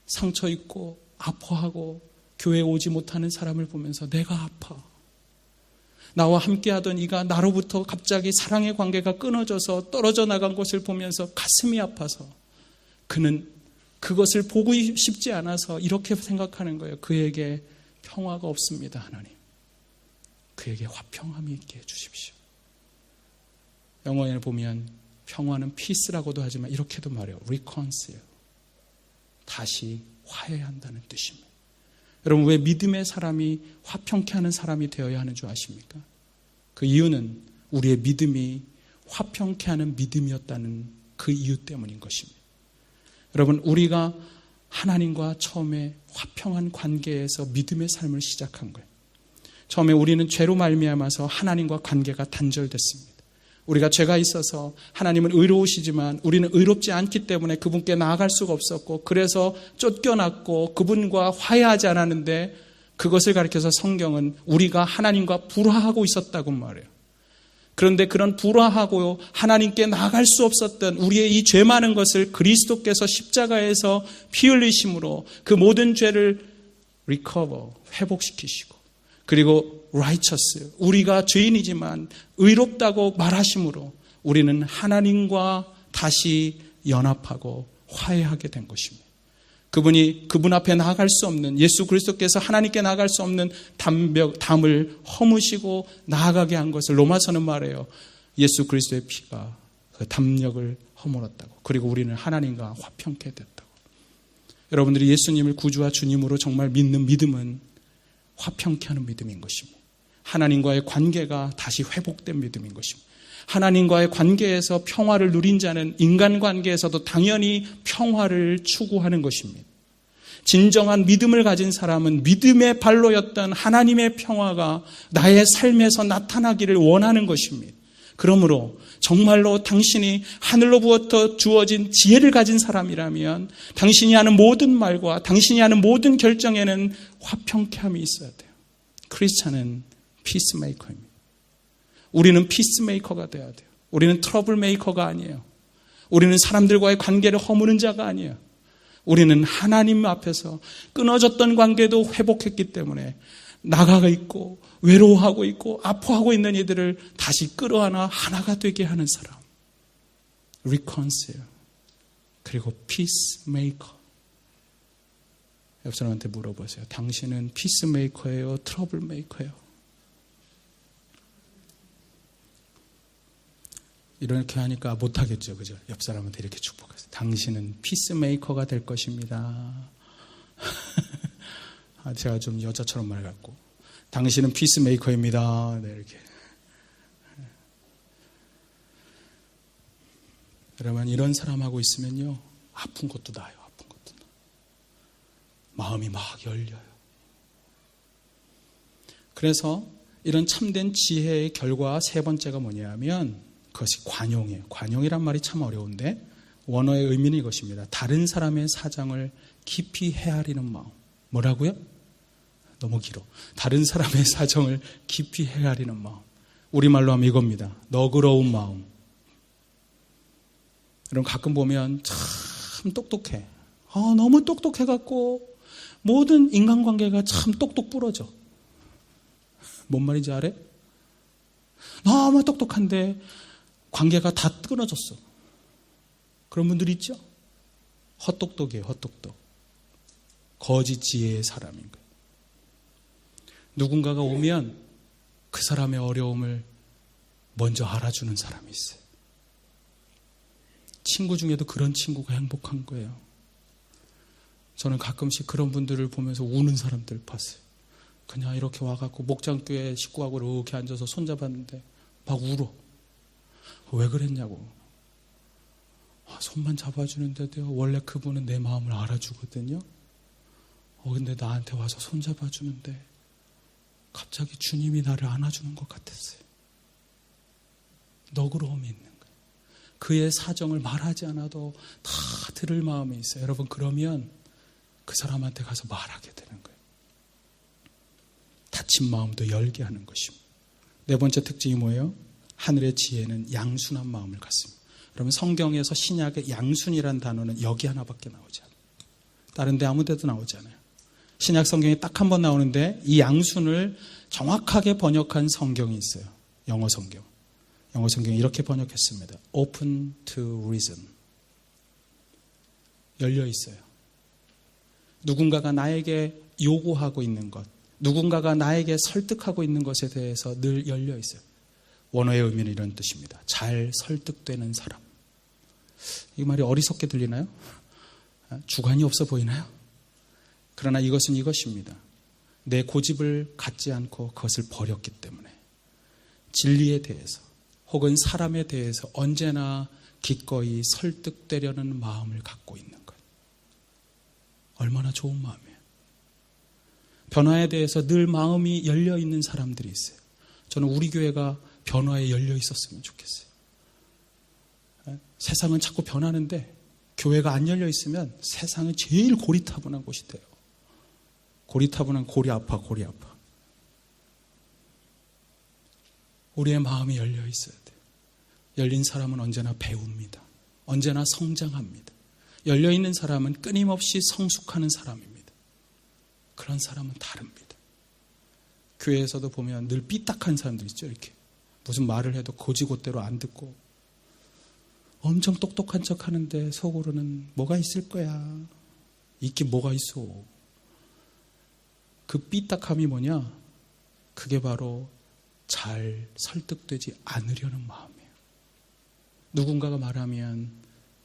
상처 있고 아파하고 교회에 오지 못하는 사람을 보면서 내가 아파. 나와 함께하던 이가 나로부터 갑자기 사랑의 관계가 끊어져서 떨어져 나간 것을 보면서 가슴이 아파서 그는 그것을 보고 싶지 않아서 이렇게 생각하는 거예요. 그에게 평화가 없습니다. 하나님. 그에게 화평함이 있게 해주십시오. 영어에 보면 평화는 peace라고도 하지만 이렇게도 말해요. reconcile. 다시 화해한다는 뜻입니다. 여러분, 왜 믿음의 사람이 화평케 하는 사람이 되어야 하는 줄 아십니까? 그 이유는 우리의 믿음이 화평케 하는 믿음이었다는 그 이유 때문인 것입니다. 여러분, 우리가 하나님과 처음에 화평한 관계에서 믿음의 삶을 시작한 거예요. 처음에 우리는 죄로 말미암아서 하나님과 관계가 단절됐습니다. 우리가 죄가 있어서 하나님은 의로우시지만 우리는 의롭지 않기 때문에 그분께 나아갈 수가 없었고 그래서 쫓겨났고 그분과 화해하지 않았는데 그것을 가리켜서 성경은 우리가 하나님과 불화하고 있었다고 말해요. 그런데 그런 불화하고 하나님께 나아갈 수 없었던 우리의 이 죄 많은 것을 그리스도께서 십자가에서 피 흘리심으로 그 모든 죄를 회복시키시고 그리고 righteous, 우리가 죄인이지만 의롭다고 말하심으로 우리는 하나님과 다시 연합하고 화해하게 된 것입니다. 그분 앞에 나아갈 수 없는, 예수 그리스도께서 하나님께 나아갈 수 없는 담을 허무시고 나아가게 한 것을 로마서는 말해요. 예수 그리스도의 피가 그 담력을 허물었다고. 그리고 우리는 하나님과 화평케 됐다고. 여러분들이 예수님을 구주와 주님으로 정말 믿는 믿음은 화평케 하는 믿음인 것입니다. 하나님과의 관계가 다시 회복된 믿음인 것입니다. 하나님과의 관계에서 평화를 누린 자는 인간관계에서도 당연히 평화를 추구하는 것입니다. 진정한 믿음을 가진 사람은 믿음의 발로였던 하나님의 평화가 나의 삶에서 나타나기를 원하는 것입니다. 그러므로 정말로 당신이 하늘로부터 주어진 지혜를 가진 사람이라면 당신이 하는 모든 말과 당신이 하는 모든 결정에는 화평케 함이 있어야 돼요. 크리스찬은 피스메이커입니다. 우리는 피스메이커가 돼야 돼요. 우리는 트러블 메이커가 아니에요. 우리는 사람들과의 관계를 허무는 자가 아니에요. 우리는 하나님 앞에서 끊어졌던 관계도 회복했기 때문에 나가 있고 외로워하고 있고 아파하고 있는 이들을 다시 끌어안아 하나가 되게 하는 사람. reconcile. 그리고 peacemaker. 옆 사람한테 물어보세요. 당신은 peacemaker예요? troublemaker예요? 이렇게 하니까 못하겠죠. 그죠? 옆 사람한테 이렇게 축복하세요. 당신은 피스메이커가 될 것입니다. 제가 좀 여자처럼 말 같고. 당신은 피스메이커입니다. 네, 이렇게. 여러분, 이런 사람하고 있으면요. 아픈 것도 나요. 아픈 것도 나. 마음이 막 열려요. 그래서 이런 참된 지혜의 결과 세 번째가 뭐냐면 그것이 관용이에요. 관용이란 말이 참 어려운데 원어의 의미는 이것입니다. 다른 사람의 사정을 깊이 헤아리는 마음. 뭐라고요? 너무 길어. 다른 사람의 사정을 깊이 헤아리는 마음. 우리말로 하면 이겁니다. 너그러운 마음. 여러분 가끔 보면 참 똑똑해. 너무 똑똑해갖고 모든 인간관계가 참 똑똑 부러져. 뭔 말인지 알아요? 너무 똑똑한데 관계가 다 끊어졌어. 그런 분들 있죠? 헛똑똑이에요. 헛똑똑. 거짓 지혜의 사람인 거예요. 누군가가 오면 그 사람의 어려움을 먼저 알아주는 사람이 있어요. 친구 중에도 그런 친구가 행복한 거예요. 저는 가끔씩 그런 분들을 보면서 우는 사람들 봤어요. 그냥 이렇게 와갖고 목장교회 식구하고 이렇게 앉아서 손잡았는데 막 울어. 왜 그랬냐고. 손만 잡아주는데도요. 원래 그분은 내 마음을 알아주거든요. 근데 나한테 와서 손잡아주는데 갑자기 주님이 나를 안아주는 것 같았어요. 너그러움이 있는 거예요. 그의 사정을 말하지 않아도 다 들을 마음이 있어요. 여러분 그러면 그 사람한테 가서 말하게 되는 거예요. 다친 마음도 열게 하는 것입니다. 네 번째 특징이 뭐예요? 하늘의 지혜는 양순한 마음을 갖습니다. 그러면 성경에서 신약의 양순이라는 단어는 여기 하나밖에 나오지 않아요. 다른 데 아무 데도 나오지 않아요. 신약 성경에 딱 한 번 나오는데 이 양순을 정확하게 번역한 성경이 있어요. 영어 성경. 영어 성경이 이렇게 번역했습니다. Open to reason. 열려 있어요. 누군가가 나에게 요구하고 있는 것, 누군가가 나에게 설득하고 있는 것에 대해서 늘 열려 있어요. 원어의 의미는 이런 뜻입니다. 잘 설득되는 사람. 이 말이 어리석게 들리나요? 주관이 없어 보이나요? 그러나 이것은 이것입니다. 내 고집을 갖지 않고 그것을 버렸기 때문에 진리에 대해서 혹은 사람에 대해서 언제나 기꺼이 설득되려는 마음을 갖고 있는 거예요. 얼마나 좋은 마음이에요. 변화에 대해서 늘 마음이 열려 있는 사람들이 있어요. 저는 우리 교회가 변화에 열려 있었으면 좋겠어요. 세상은 자꾸 변하는데 교회가 안 열려 있으면 세상은 제일 고리타분한 곳이 돼요. 고리타분한 골이 아파. 우리의 마음이 열려 있어야 돼요. 열린 사람은 언제나 배웁니다. 언제나 성장합니다. 열려 있는 사람은 끊임없이 성숙하는 사람입니다. 그런 사람은 다릅니다. 교회에서도 보면 늘 삐딱한 사람들 있죠. 이렇게 무슨 말을 해도 고지고대로 안 듣고 엄청 똑똑한 척 하는데 속으로는 뭐가 있을 거야. 있긴 뭐가 있어. 그 삐딱함이 뭐냐? 그게 바로 잘 설득되지 않으려는 마음이에요. 누군가가 말하면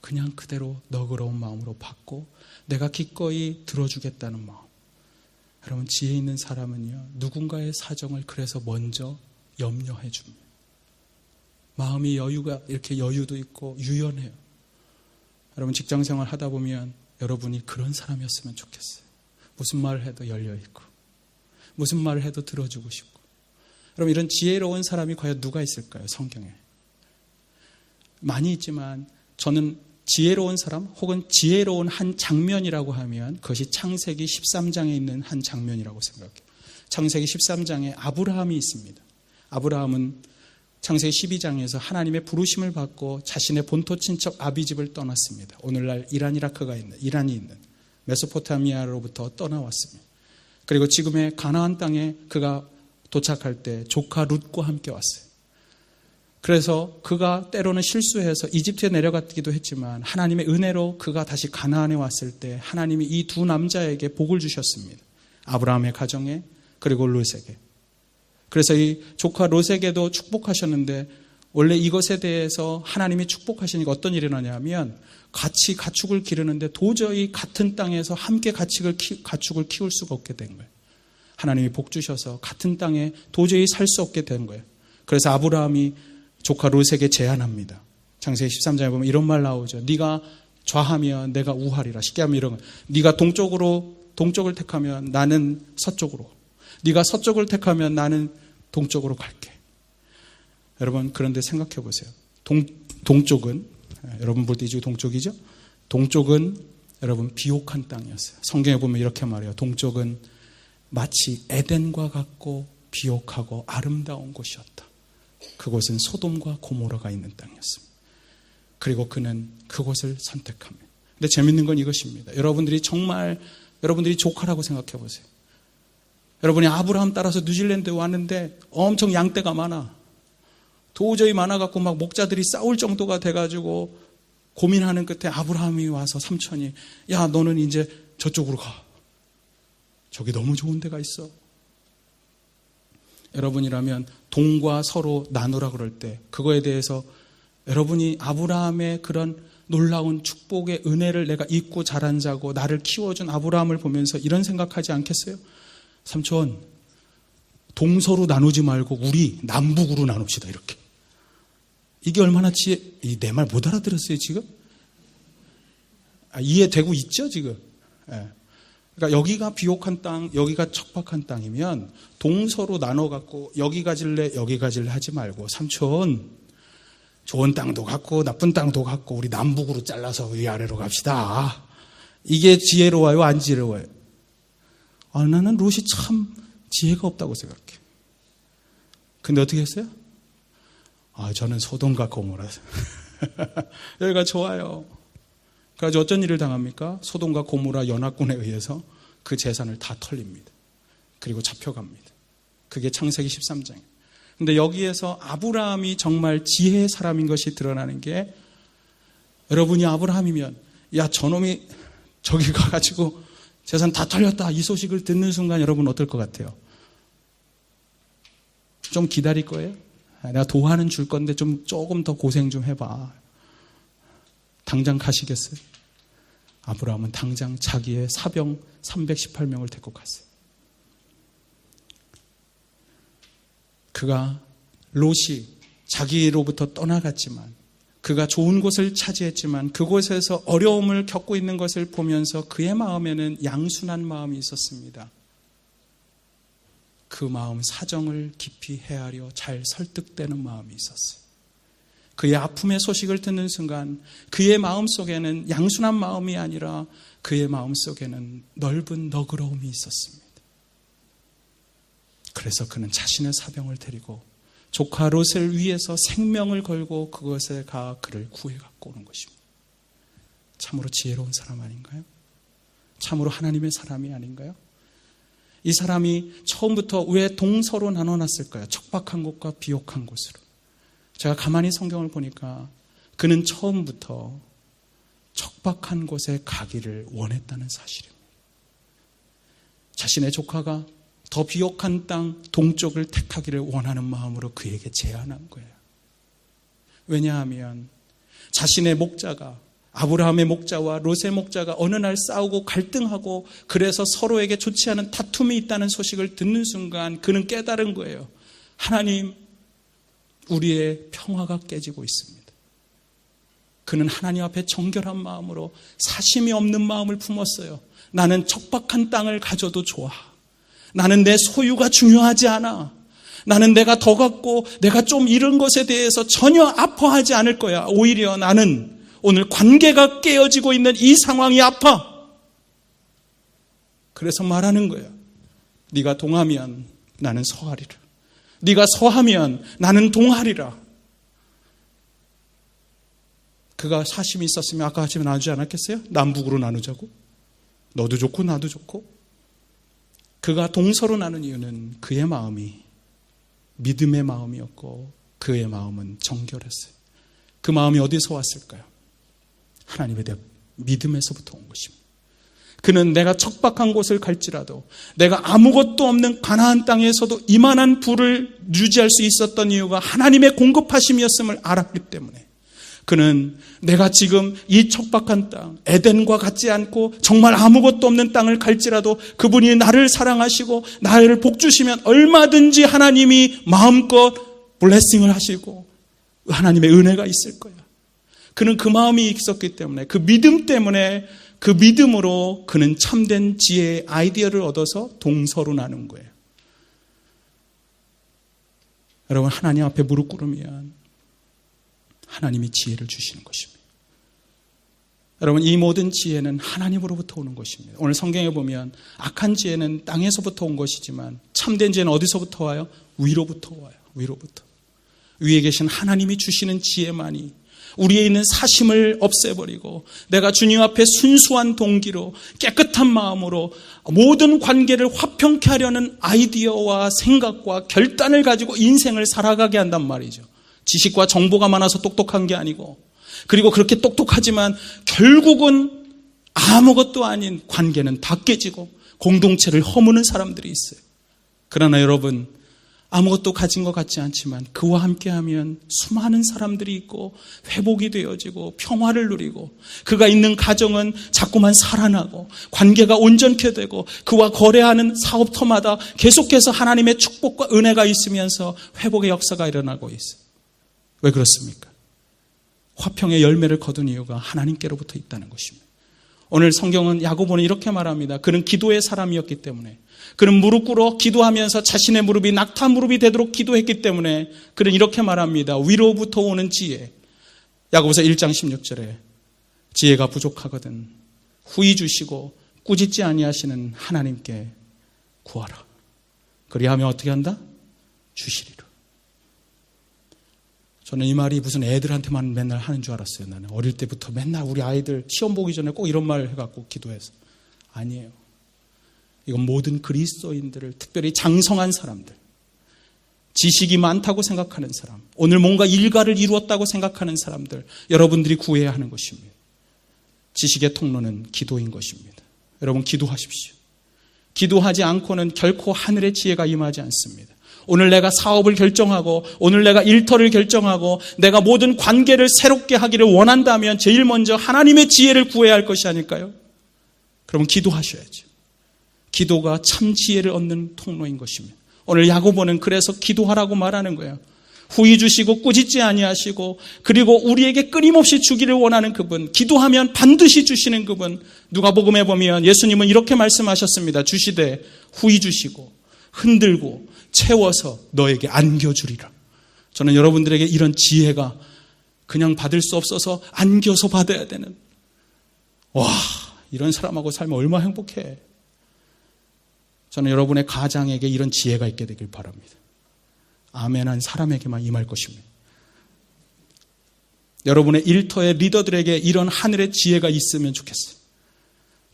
그냥 그대로 너그러운 마음으로 받고 내가 기꺼이 들어주겠다는 마음. 여러분, 지혜 있는 사람은요, 누군가의 사정을 그래서 먼저 염려해 줍니다. 마음이 이렇게 여유도 있고 유연해요. 여러분, 직장생활 하다 보면 여러분이 그런 사람이었으면 좋겠어요. 무슨 말을 해도 열려있고 무슨 말을 해도 들어주고 싶고. 여러분, 이런 지혜로운 사람이 과연 누가 있을까요? 성경에 많이 있지만 저는 지혜로운 사람 혹은 지혜로운 한 장면이라고 하면 그것이 창세기 13장에 있는 한 장면이라고 생각해요. 창세기 13장에 아브라함이 있습니다. 아브라함은 창세기 12장에서 하나님의 부르심을 받고 자신의 본토 친척 아비집을 떠났습니다. 오늘날 이란이 있는 메소포타미아로부터 떠나왔습니다. 그리고 지금의 가나안 땅에 그가 도착할 때 조카 룻과 함께 왔어요. 그래서 그가 때로는 실수해서 이집트에 내려갔기도 했지만 하나님의 은혜로 그가 다시 가나안에 왔을 때 하나님이 이 두 남자에게 복을 주셨습니다. 아브라함의 가정에 그리고 롯에게. 그래서 이 조카 롯에게도 축복하셨는데 원래 이것에 대해서 하나님이 축복하시니까 어떤 일이 일어나냐면 같이 가축을 기르는데 도저히 같은 땅에서 함께 가축을 키울 수가 없게 된 거예요. 하나님이 복 주셔서 같은 땅에 도저히 살 수 없게 된 거예요. 그래서 아브라함이 조카 롯에게 제안합니다. 창세기 13장에 보면 이런 말 나오죠. 네가 좌하면 내가 우하리라. 쉽게 하면 이런 거. 네가 동쪽을 택하면 나는 서쪽으로. 네가 서쪽을 택하면 나는 동쪽으로 갈게. 여러분, 그런데 생각해 보세요. 동쪽은 여러분 볼 때 이쪽이 동쪽이죠? 동쪽은 여러분 비옥한 땅이었어요. 성경에 보면 이렇게 말해요. 동쪽은 마치 에덴과 같고 비옥하고 아름다운 곳이었다. 그곳은 소돔과 고모라가 있는 땅이었습니다. 그리고 그는 그곳을 선택합니다. 근데 재밌는 건 이것입니다. 여러분들이 조카라고 생각해 보세요. 여러분이 아브라함 따라서 뉴질랜드에 왔는데 엄청 양떼가 많아. 도저히 많아갖고 막 목자들이 싸울 정도가 돼가지고 고민하는 끝에 아브라함이 와서 삼촌이 야, 너는 이제 저쪽으로 가. 저기 너무 좋은 데가 있어. 여러분이라면 동과 서로 나누라 그럴 때 그거에 대해서 여러분이 아브라함의 그런 놀라운 축복의 은혜를 내가 잊고 자란 자고 나를 키워준 아브라함을 보면서 이런 생각하지 않겠어요? 삼촌, 동서로 나누지 말고 우리 남북으로 나눕시다. 이렇게. 이게 얼마나 내 말 못 알아들었어요 지금? 이해되고 있죠 지금? 예. 그러니까 여기가 비옥한 땅, 여기가 척박한 땅이면 동서로 나눠갖고 여기 가질래 여기 가질래 하지 말고 삼촌, 좋은 땅도 갖고 나쁜 땅도 갖고 우리 남북으로 잘라서 위아래로 갑시다. 이게 지혜로워요 안 지혜로워요? 나는 롯이 참 지혜가 없다고 생각해. 근데 어떻게 했어요? 저는 소돔과 고모라. 여기가 좋아요. 그래서 어쩐 일을 당합니까? 소돔과 고모라 연합군에 의해서 그 재산을 다 털립니다. 그리고 잡혀갑니다. 그게 창세기 13장이에요. 근데 여기에서 아브라함이 정말 지혜의 사람인 것이 드러나는 게 여러분이 아브라함이면 야, 저놈이 저기 가가지고 재산 다 털렸다. 이 소식을 듣는 순간 여러분 어떨 것 같아요? 좀 기다릴 거예요? 내가 도화는 줄 건데 조금 더 고생 좀 해봐. 당장 가시겠어요? 아브라함은 당장 자기의 사병 318명을 데리고 갔어요. 그가 롯이 자기로부터 떠나갔지만 그가 좋은 곳을 차지했지만 그곳에서 어려움을 겪고 있는 것을 보면서 그의 마음에는 양순한 마음이 있었습니다. 그 마음 사정을 깊이 헤아려 잘 설득되는 마음이 있었어요. 그의 아픔의 소식을 듣는 순간 그의 마음속에는 양순한 마음이 아니라 그의 마음속에는 넓은 너그러움이 있었습니다. 그래서 그는 자신의 사병을 데리고 조카 롯을 위해서 생명을 걸고 그것에 가 그를 구해 갖고 오는 것입니다. 참으로 지혜로운 사람 아닌가요? 참으로 하나님의 사람이 아닌가요? 이 사람이 처음부터 왜 동서로 나눠놨을까요? 척박한 곳과 비옥한 곳으로. 제가 가만히 성경을 보니까 그는 처음부터 척박한 곳에 가기를 원했다는 사실입니다. 자신의 조카가 더 비옥한 땅 동쪽을 택하기를 원하는 마음으로 그에게 제안한 거예요. 왜냐하면 자신의 목자가, 아브라함의 목자와 롯의 목자가 어느 날 싸우고 갈등하고 그래서 서로에게 좋지 않은 다툼이 있다는 소식을 듣는 순간 그는 깨달은 거예요. 하나님, 우리의 평화가 깨지고 있습니다. 그는 하나님 앞에 정결한 마음으로 사심이 없는 마음을 품었어요. 나는 척박한 땅을 가져도 좋아. 나는 내 소유가 중요하지 않아. 나는 내가 더 갖고 내가 좀 잃은 것에 대해서 전혀 아파하지 않을 거야. 오히려 나는 오늘 관계가 깨어지고 있는 이 상황이 아파. 그래서 말하는 거야. 네가 동하면 나는 서하리라. 네가 서하면 나는 동하리라. 그가 사심이 있었으면 아까 같이 나누지 않았겠어요? 남북으로 나누자고. 너도 좋고 나도 좋고. 그가 동서로 나눈 이유는 그의 마음이 믿음의 마음이었고 그의 마음은 정결했어요. 그 마음이 어디서 왔을까요? 하나님에 대한 믿음에서부터 온 것입니다. 그는 내가 척박한 곳을 갈지라도 내가 아무것도 없는 가나안 땅에서도 이만한 부를 유지할 수 있었던 이유가 하나님의 공급하심이었음을 알았기 때문에 그는 내가 지금 이 척박한 땅, 에덴과 같지 않고 정말 아무것도 없는 땅을 갈지라도 그분이 나를 사랑하시고 나를 복주시면 얼마든지 하나님이 마음껏 블레싱을 하시고 하나님의 은혜가 있을 거야. 그는 그 마음이 있었기 때문에 그 믿음 때문에 그 믿음으로 그는 참된 지혜의 아이디어를 얻어서 동서로 나눈 거예요. 여러분, 하나님 앞에 무릎 꿇으면 하나님이 지혜를 주시는 것입니다. 여러분, 이 모든 지혜는 하나님으로부터 오는 것입니다. 오늘 성경에 보면 악한 지혜는 땅에서부터 온 것이지만 참된 지혜는 어디서부터 와요? 위로부터 와요. 위로부터. 위에 계신 하나님이 주시는 지혜만이 우리에 있는 사심을 없애버리고 내가 주님 앞에 순수한 동기로 깨끗한 마음으로 모든 관계를 화평케 하려는 아이디어와 생각과 결단을 가지고 인생을 살아가게 한단 말이죠. 지식과 정보가 많아서 똑똑한 게 아니고, 그리고 그렇게 똑똑하지만 결국은 아무것도 아닌 관계는 다 깨지고 공동체를 허무는 사람들이 있어요. 그러나 여러분, 아무것도 가진 것 같지 않지만 그와 함께하면 수많은 사람들이 있고 회복이 되어지고 평화를 누리고 그가 있는 가정은 자꾸만 살아나고 관계가 온전케 되고 그와 거래하는 사업터마다 계속해서 하나님의 축복과 은혜가 있으면서 회복의 역사가 일어나고 있어요. 왜 그렇습니까? 화평의 열매를 거둔 이유가 하나님께로부터 있다는 것입니다. 오늘 성경은 야고보는 이렇게 말합니다. 그는 기도의 사람이었기 때문에, 그는 무릎 꿇어 기도하면서 자신의 무릎이 낙타 무릎이 되도록 기도했기 때문에 그는 이렇게 말합니다. 위로부터 오는 지혜. 야고보서 1장 16절에 지혜가 부족하거든 후히 주시고 꾸짖지 아니하시는 하나님께 구하라. 그리하면 어떻게 한다? 주시리라. 저는 이 말이 무슨 애들한테만 맨날 하는 줄 알았어요. 나는 어릴 때부터 맨날 우리 아이들 시험 보기 전에 꼭 이런 말 해갖고 기도해서. 아니에요. 이건 모든 그리스도인들을, 특별히 장성한 사람들, 지식이 많다고 생각하는 사람, 오늘 뭔가 일가를 이루었다고 생각하는 사람들, 여러분들이 구해야 하는 것입니다. 지식의 통로는 기도인 것입니다. 여러분, 기도하십시오. 기도하지 않고는 결코 하늘의 지혜가 임하지 않습니다. 오늘 내가 사업을 결정하고 오늘 내가 일터를 결정하고 내가 모든 관계를 새롭게 하기를 원한다면 제일 먼저 하나님의 지혜를 구해야 할 것이 아닐까요? 그러면 기도하셔야죠. 기도가 참 지혜를 얻는 통로인 것입니다. 오늘 야고보는 그래서 기도하라고 말하는 거예요. 후히 주시고 꾸짖지 아니하시고 그리고 우리에게 끊임없이 주기를 원하는 그분, 기도하면 반드시 주시는 그분. 누가복음에 보면 예수님은 이렇게 말씀하셨습니다. 주시되 후히 주시고 흔들고 채워서 너에게 안겨주리라. 저는 여러분들에게 이런 지혜가 그냥 받을 수 없어서 안겨서 받아야 되는, 와, 이런 사람하고 살면 얼마나 행복해. 저는 여러분의 가장에게 이런 지혜가 있게 되길 바랍니다. 아멘한 사람에게만 임할 것입니다. 여러분의 일터의 리더들에게 이런 하늘의 지혜가 있으면 좋겠어요.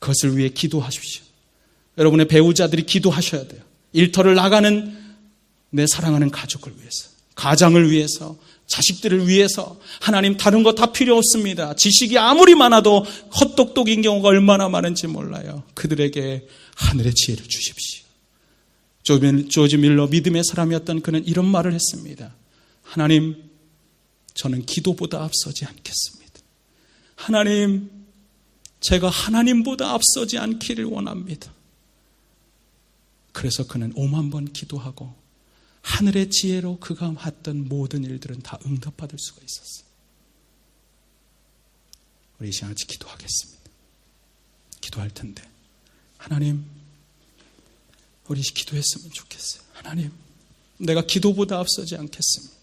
그것을 위해 기도하십시오. 여러분의 배우자들이 기도하셔야 돼요. 일터를 나가는 내 사랑하는 가족을 위해서, 가장을 위해서, 자식들을 위해서. 하나님, 다른 거 다 필요 없습니다. 지식이 아무리 많아도 헛똑똑인 경우가 얼마나 많은지 몰라요. 그들에게 하늘의 지혜를 주십시오. 조지 밀러, 믿음의 사람이었던 그는 이런 말을 했습니다. 하나님, 저는 기도보다 앞서지 않겠습니다. 하나님, 제가 하나님보다 앞서지 않기를 원합니다. 그래서 그는 5만 번 기도하고 하늘의 지혜로 그가 했던 모든 일들은 다 응답받을 수가 있었어요. 우리 이 시간 같이 기도하겠습니다. 기도할 텐데, 하나님, 우리 기도했으면 좋겠어요. 하나님, 내가 기도보다 앞서지 않겠습니다.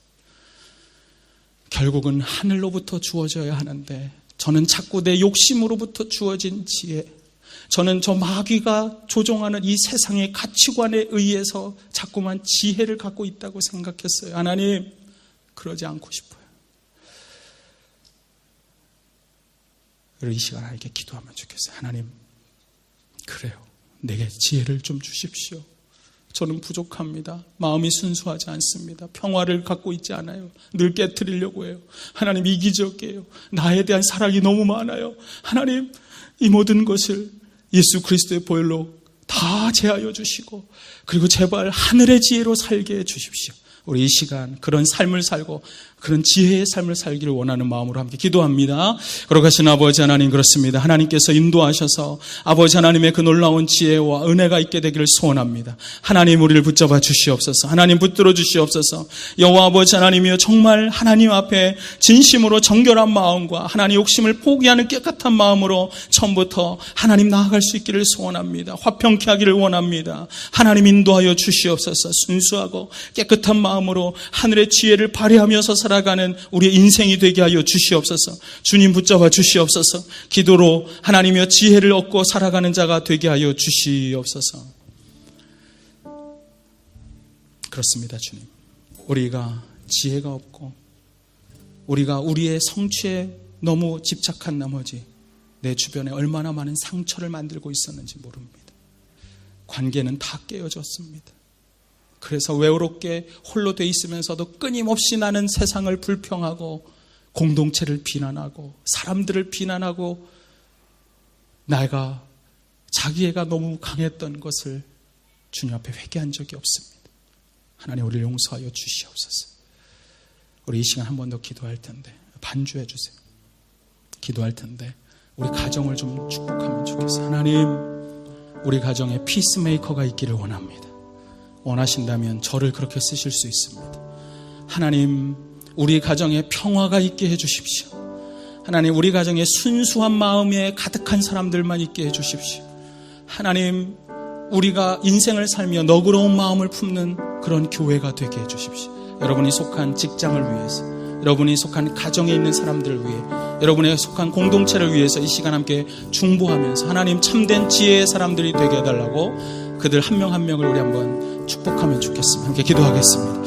결국은 하늘로부터 주어져야 하는데 저는 자꾸 내 욕심으로부터 주어진 지혜, 저는 저 마귀가 조종하는 이 세상의 가치관에 의해서 자꾸만 지혜를 갖고 있다고 생각했어요. 하나님, 그러지 않고 싶어요. 그리고 이 시간 이렇게 기도하면 좋겠어요. 하나님, 그래요. 내게 지혜를 좀 주십시오. 저는 부족합니다. 마음이 순수하지 않습니다. 평화를 갖고 있지 않아요. 늘 깨트리려고 해요. 하나님, 이기적이에요. 나에 대한 사랑이 너무 많아요. 하나님, 이 모든 것을 예수 그리스도의 보혈로 다 제하여 주시고, 그리고 제발 하늘의 지혜로 살게 해 주십시오. 우리 이 시간 그런 삶을 살고 그런 지혜의 삶을 살기를 원하는 마음으로 함께 기도합니다. 거룩하신 아버지 하나님, 그렇습니다. 하나님께서 인도하셔서 아버지 하나님의 그 놀라운 지혜와 은혜가 있게 되기를 소원합니다. 하나님, 우리를 붙잡아 주시옵소서. 하나님, 붙들어 주시옵소서. 여호와 아버지 하나님이여, 정말 하나님 앞에 진심으로 정결한 마음과 하나님 욕심을 포기하는 깨끗한 마음으로 처음부터 하나님 나아갈 수 있기를 소원합니다. 화평케 하기를 원합니다. 하나님, 인도하여 주시옵소서. 순수하고 깨끗한 마음으로 하늘의 지혜를 발휘하면서 살아가는 우리의 인생이 되게 하여 주시옵소서. 주님, 붙잡아 주시옵소서. 기도로 하나님이여 지혜를 얻고 살아가는 자가 되게 하여 주시옵소서. 그렇습니다, 주님. 우리가 지혜가 없고 우리가 우리의 성취에 너무 집착한 나머지 내 주변에 얼마나 많은 상처를 만들고 있었는지 모릅니다. 관계는 다 깨어졌습니다. 그래서 외롭게 홀로 돼 있으면서도 끊임없이 나는 세상을 불평하고 공동체를 비난하고 사람들을 비난하고 내가 자기애가 너무 강했던 것을 주님 앞에 회개한 적이 없습니다. 하나님, 우리를 용서하여 주시옵소서. 우리 이 시간 한 번 더 기도할 텐데, 반주해 주세요. 기도할 텐데 우리 가정을 좀 축복하면 좋겠어요. 하나님, 우리 가정에 피스메이커가 있기를 원합니다. 원하신다면 저를 그렇게 쓰실 수 있습니다. 하나님, 우리 가정에 평화가 있게 해주십시오. 하나님, 우리 가정에 순수한 마음에 가득한 사람들만 있게 해주십시오. 하나님, 우리가 인생을 살며 너그러운 마음을 품는 그런 교회가 되게 해주십시오. 여러분이 속한 직장을 위해서, 여러분이 속한 가정에 있는 사람들을 위해, 여러분의 속한 공동체를 위해서 이 시간 함께 중보하면서 하나님, 참된 지혜의 사람들이 되게 해달라고 그들 한 명 한 명을 우리 한번 축복하면 좋겠습니다. 함께 기도하겠습니다.